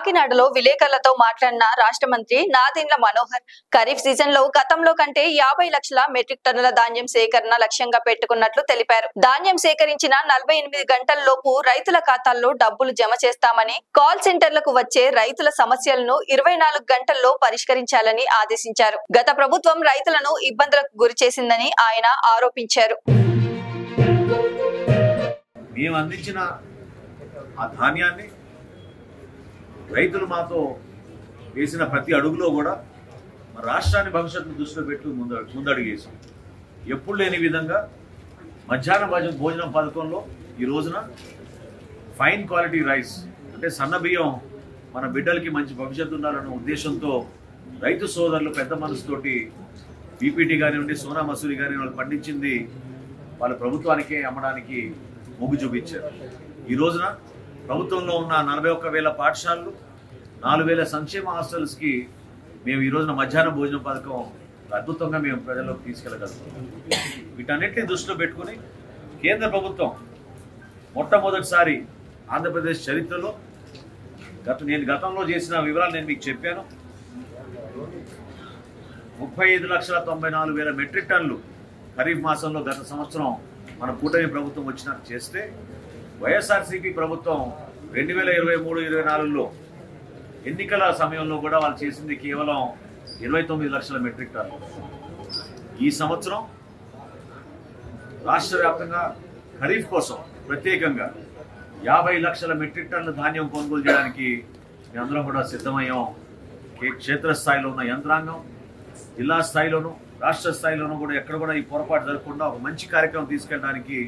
కాకినాడలో విలేకరులతో మాట్లాడిన రాష్ట్ర మంత్రి నాదెండ్ల మనోహర్ ఖరీఫ్ సీజన్ లో గతంలో కంటే 50 లక్షల మెట్రిక్ టన్నుల ధాన్యం సేకరణ లక్ష్యంగా పెట్టుకున్నట్లు తెలిపారు. ధాన్యం సేకరించిన 48 గంటల్లోపు రైతుల ఖాతాల్లో డబ్బులు జమ చేస్తామని, కాల్ సెంటర్లకు వచ్చే రైతుల సమస్యలను 24 గంటల్లో పరిష్కరించాలని ఆదేశించారు. గత ప్రభుత్వం రైతులను ఇబ్బందులకు గురి చేసిందని ఆయన ఆరోపించారు. మేము అందించిన ఆ ధాన్యాన్ని రైతులు మాతో వేసిన ప్రతి అడుగులో కూడా రాష్ట్రాన్ని భవిష్యత్తును దృష్టిలో పెట్టి ముందడుగేసాం. ఎప్పుడు లేని విధంగా మధ్యాహ్న భోజనం పథకంలో ఈ రోజున ఫైన్ క్వాలిటీ రైస్ అంటే సన్న బియ్యం మన బిడ్డలకి మంచి భవిష్యత్తు ఉండాలన్న ఉద్దేశంతో రైతు సోదరులు పెద్ద మనసుతోటి బీపీటీ కానివ్వండి, సోనా మసూరి కానీ వాళ్ళు పండించింది వాళ్ళ ప్రభుత్వానికే అమ్మడానికి మొగ్గు చూపించారు. ఈ రోజున ప్రభుత్వంలో ఉన్న 41,000 పాఠశాలలు, 4,000 సంక్షేమ హాస్టల్స్కి మేము ఈ రోజున మధ్యాహ్న భోజన పథకం అద్భుతంగా మేము ప్రజల్లోకి తీసుకెళ్ళగలుగుతాం. వీటన్నిటిని దృష్టిలో పెట్టుకుని కేంద్ర ప్రభుత్వం మొట్టమొదటిసారి ఆంధ్రప్రదేశ్ చరిత్రలో నేను గతంలో చేసిన వివరాలు నేను మీకు చెప్పాను. 35,94,000 మెట్రిక్ టన్నులు ఖరీఫ్ మాసంలో గత సంవత్సరం మన కూటమి ప్రభుత్వం వచ్చినాక చేస్తే, వైఎస్ఆర్సీపీ ప్రభుత్వం 2023-24లో ఎన్నికల సమయంలో కూడా వాళ్ళు చేసింది కేవలం 29 లక్షల మెట్రిక్ టన్నులు. ఈ సంవత్సరం రాష్ట్ర వ్యాప్తంగా ఖరీఫ్ కోసం ప్రత్యేకంగా 50 లక్షల మెట్రిక్ టన్నుల ధాన్యం కొనుగోలు చేయడానికి మేమందరం కూడా సిద్ధమయ్యాం. క్షేత్రస్థాయిలో ఉన్న యంత్రాంగం, జిల్లా స్థాయిలోనూ రాష్ట్ర స్థాయిలోనూ కూడా ఎక్కడ కూడా ఈ పొరపాటు జరగకుండా ఒక మంచి కార్యక్రమం తీసుకెళ్ళడానికి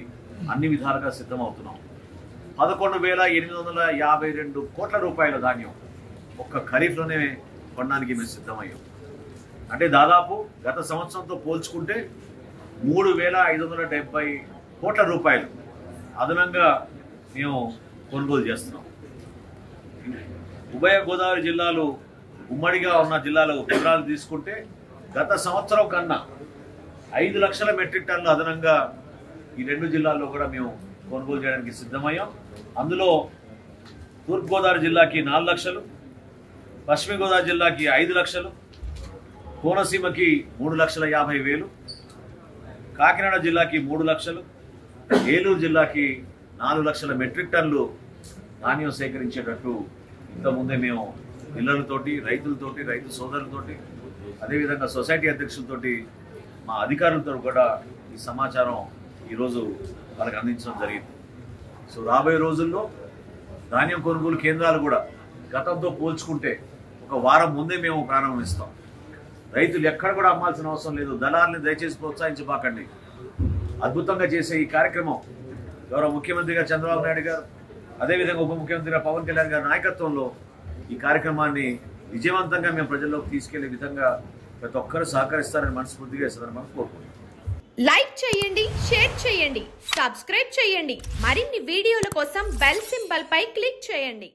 అన్ని విధాలుగా సిద్ధమవుతున్నాం. 11,852 కోట్ల రూపాయల ధాన్యం ఒక్క ఖరీఫ్లోనే కొనడానికి మేము సిద్ధమయ్యాం. అంటే దాదాపు గత సంవత్సరంతో పోల్చుకుంటే 3,570 కోట్ల రూపాయలు అదనంగా మేము కొనుగోలు చేస్తున్నాం. ఉభయ గోదావరి జిల్లాలు ఉమ్మడిగా ఉన్న జిల్లాల వివరాలు తీసుకుంటే గత సంవత్సరం కన్నా 5 లక్షల మెట్రిక్ టన్నులు అదనంగా ఈ 2 జిల్లాల్లో కూడా మేము కొనుగోలు చేయడానికి సిద్ధమయ్యాం. అందులో తూర్పుగోదావరి జిల్లాకి 4 లక్షలు, పశ్చిమ గోదావరి జిల్లాకి 5 లక్షలు, కోనసీమకి 3,50,000, కాకినాడ జిల్లాకి 3 లక్షలు, ఏలూరు జిల్లాకి 4 లక్షల మెట్రిక్ టన్నులు ధాన్యం సేకరించేటట్టు ఇంతకుముందే మేము పిల్లలతోటి, రైతులతోటి, రైతు సోదరులతోటి, అదేవిధంగా సొసైటీ అధ్యక్షులతోటి, మా అధికారులతో కూడా ఈ సమాచారం ఈరోజు వాళ్ళకి అందించడం జరిగింది. సో రాబోయే రోజుల్లో ధాన్యం కొనుగోలు కేంద్రాలు కూడా గతంతో పోల్చుకుంటే ఒక వారం ముందే మేము ప్రారంభిస్తాం. రైతులు ఎక్కడ కూడా అమ్మాల్సిన అవసరం లేదు. దళారుని దయచేసి ప్రోత్సహించబాకండి. అద్భుతంగా చేసే ఈ కార్యక్రమం గౌరవ ముఖ్యమంత్రిగా చంద్రబాబు నాయుడు గారు, అదేవిధంగా ఉప ముఖ్యమంత్రిగా పవన్ కళ్యాణ్ గారి నాయకత్వంలో ఈ కార్యక్రమాన్ని విజయవంతంగా మేము ప్రజల్లోకి తీసుకెళ్లే విధంగా ప్రతి ఒక్కరు సహకరిస్తారని మనస్ఫూర్తిగా కోరుకుంటున్నాం. లైక్ చేయండి, షేర్ చేయండి, సబ్స్క్రైబ్ చేయండి. మరిన్ని వీడియోల కోసం బెల్ సింబల్ పై క్లిక్ చేయండి.